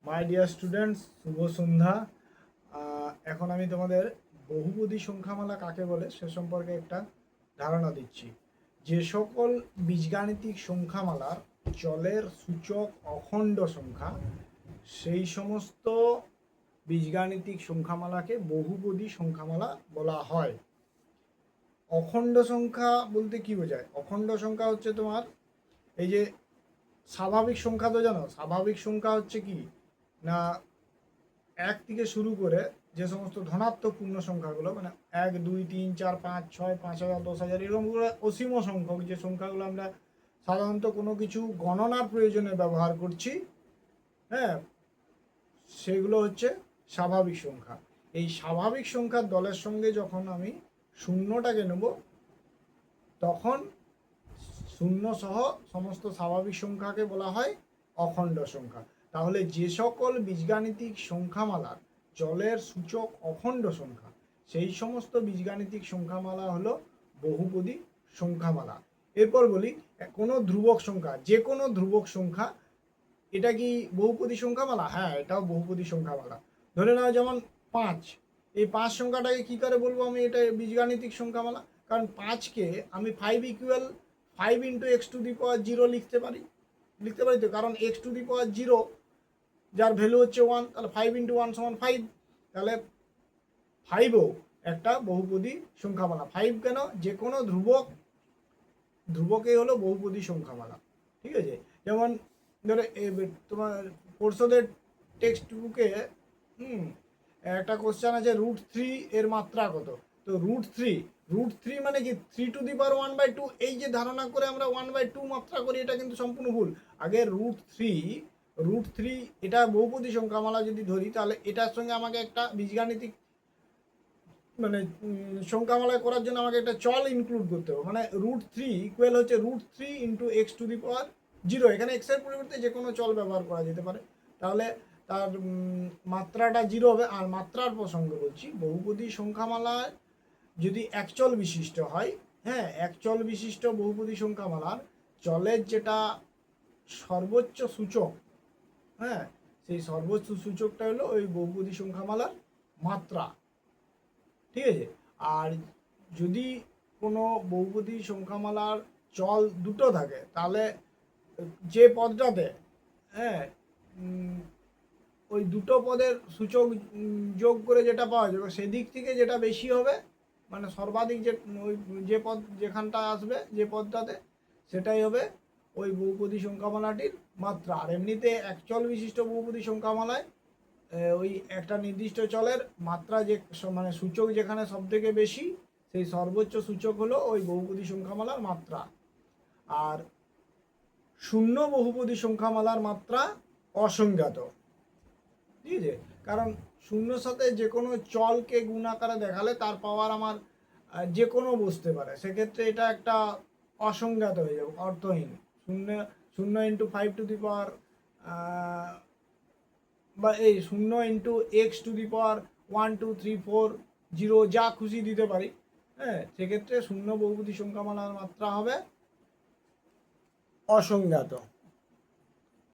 My dear students, শুভ সন্ধ্যা। এখন আমি তোমাদের বহুপদী সংখ্যামালা কাকে বলে সে সম্পর্কে একটা ধারণা দিচ্ছি। যে সকল বীজগাণিতিক সংখ্যামালার চলের সূচক অখণ্ড সংখ্যা, সেই সমস্ত বীজগাণিতিক সংখ্যামালাকে বহুপদী সংখ্যামালা বলা হয়। অখণ্ড সংখ্যা বলতে কি বোঝায়? অখণ্ড সংখ্যা হচ্ছে তোমার এই যে স্বাভাবিক সংখ্যা, তো জানো স্বাভাবিক সংখ্যা হচ্ছে কি না, এক থেকে শুরু করে যে সমস্ত ধনাত্মক পূর্ণ সংখ্যাগুলো, মানে 1 2 3 4 5 6 5000 10,000 এরকম করে অসীম সংখ্যক যে সংখ্যাগুলো আমরা সাধারণত কোনো কিছু গণনার প্রয়োজনে ব্যবহার করছি, হ্যাঁ, সেগুলো হচ্ছে স্বাভাবিক সংখ্যা। এই স্বাভাবিক সংখ্যার দলের সঙ্গে যখন আমি শূন্যটাকে নেব, তখন শূন্য সহ সমস্ত স্বাভাবিক সংখ্যাকে বলা হয় অখণ্ড সংখ্যা। তাহলে যে সকল বীজগাণিতিক সংখ্যামালার চলের সূচক অখণ্ড সংখ্যা, সেই সমস্ত বীজগাণিতিক সংখ্যামালা হলো বহুপদী সংখ্যামালা। এরপর বলি কোনো ধ্রুবক সংখ্যা, যে কোনো ধ্রুবক সংখ্যা, এটা কি বহুপদী সংখ্যামালা? হ্যাঁ, এটাও বহুপদী সংখ্যামালা। ধরে নাও যেমন 5, এই 5 সংখ্যাটাকে কি করে বলবো আমি এটা বীজগাণিতিক সংখ্যামালা? কারণ 5কে আমি 5 equal 5 into x to the power 0 লিখতে পারি তো, কারণ এক্স টু দি পাওয়ার 0 যার ভ্যালু হচ্ছে 1, তাহলে 5 ইন্টু 1 সমান 5। তাহলে 5ও একটা বহুপদী সংখ্যামালা। 5 কেন? যে কোনো ধ্রুবকে হলো বহুপদী সংখ্যামালা। ঠিক আছে? যেমন ধরো তোমার পর্ষদের টেক্সট বুকে একটা কোশ্চেন আছে, √3 এর মাত্রা কত? তো √3 মানে কি 3 টু দি পাওয়ার 1/2। এই যে ধারণা করে আমরা 1/2 মাত্রা করি, এটা কিন্তু সম্পূর্ণ ভুল। আগে √3 এটা বহুপদী সংখ্যামালা যদি ধরি, তাহলে এটার সঙ্গে আমাকে একটা বীজগাণিতিক মানে সংখ্যামালা করার জন্য আমাকে একটা চল ইনক্লুড করতে হবে। মানে √3 ইকুয়াল হচ্ছে √3 into x to the power 0। এখানে এক্স এর পরিবর্তে যে কোনো চল ব্যবহার করা যেতে পারে। তাহলে তার মাত্রাটা 0 হবে। আর মাত্রার প্রসঙ্গে বলছি, বহুপদী সংখ্যামালায় যদি একচল বিশিষ্ট হয়, হ্যাঁ, একচল বিশিষ্ট বহুপদী সংখ্যামালার চলের যেটা সর্বোচ্চ সূচক, হ্যাঁ, সেই সর্বোচ্চ সূচকটা হলো ওই বহুপদী সংখ্যামালার মাত্রা। ঠিক আছে? আর যদি কোনো বহুপদী সংখ্যামালার চল দুটো থাকে, তাহলে যে পদটাতে, হ্যাঁ, ওই দুটো পদের সূচক যোগ করে যেটা পাওয়া যাবে, সেদিক থেকে যেটা বেশি হবে, মানে সর্বাধিক ওই যে পদ যেখানটা আসবে যে পদটাতে, সেটাই হবে ওই বহুপদী সংখ্যামালাটির মাত্রা। আর এমনিতে একচল বিশিষ্ট বহুপদী সংখ্যামালায় ওই একটা নির্দিষ্ট চলের মাত্রা যে মানে সূচক যেখানে সব থেকে বেশি, সেই সর্বোচ্চ সূচক হলো ওই বহুপদী সংখ্যামালার মাত্রা। আর শূন্য বহুপদী সংখ্যামালার মাত্রা অসংজ্ঞাত। ঠিক আছে? কারণ শূন্যর সাথে যে কোনো চলকে গুণ আকারে দেখালে তার পাওয়ার আমার যে কোনো বুঝতে পারে, সেক্ষেত্রে এটা একটা অসংজ্ঞাত হয়ে যাবে, অর্থহীন। 0 ইন্টু 5 টু দি পাওয়ার বা এই 0 ইন্টু এক্স টু দি পাওয়ার 1 2 3 4 0 যা খুশি দিতে পারি, হ্যাঁ, সেক্ষেত্রে শূন্য বহুপদী সংখ্যামালার মাত্রা হবে অসংজ্ঞাত।